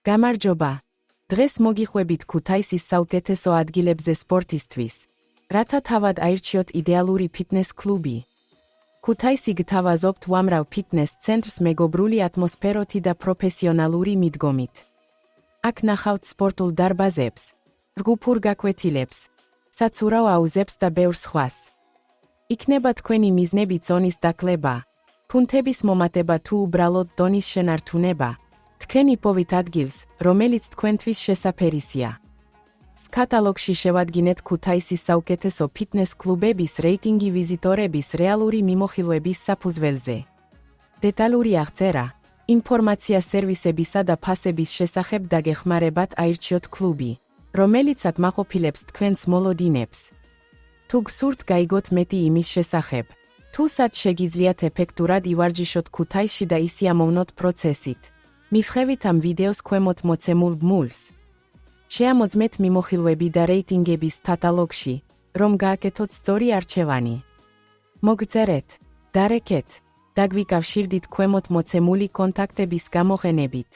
გამარჯობა. დღეს მოგიხვებით ქუთაისის საუკეთესო ადგილებზე სპორტისთვის, რათა თავად აირჩიოთ იდეალური ფიტნეს კლუბი. ქუთაისი გთავაზობთ უამრავ ფიტნეს ცენტრს მეგობრული ატმოსფეროთი და პროფესიონალური მიდგომით. აქ ნახავთ სპორტულ დარბაზებს, რგუფურ გაკვეთილებს, საცურაო აუზებს და ბევრ სხვას. იქნება თქვენი მიზნები ზონის დაკლება, ფუნთების მომატება თუ უბრალოდ დონის შენარჩუნება. თქვენ იპოვით ადგილს, რომელიც თქვენთვის შესაფერისია. კატალოგში შევადგინეთ ქუთაისის საუკეთესო ფიტნეს კლუბების რეიტინგი ვიზიტორების რეალური მიმოხილვების საფუძველზე. დეტალური აღწერა, ინფორმაცია სერვისებისა და ფასების შესახებ დაგეხმარებათ აირჩიოთ კლუბი, რომელიც ატმაყოფილებს თქვენს მოლოდინებს. თუ გსურთ გაიგოთ მეტი იმის შესახებ, თუ სად შეგიძლიათ ეფექტურად ივარჯიშოთ ქუთაისში და ისიამოვნოთ პროცესით, მივხევით ამ ვიდეოს ქვემოთ მოცემულ ბმულს. შეამოძმეთ მიმოხილვები და რეიტინგების კატალოგში, რომ გააკეთოთ სწორი არჩევანი. მოგწერეთ, დარეკეთ, დაგვიკავშირდით ქვემოთ მოცემული კონტაქტების გამოყენებით.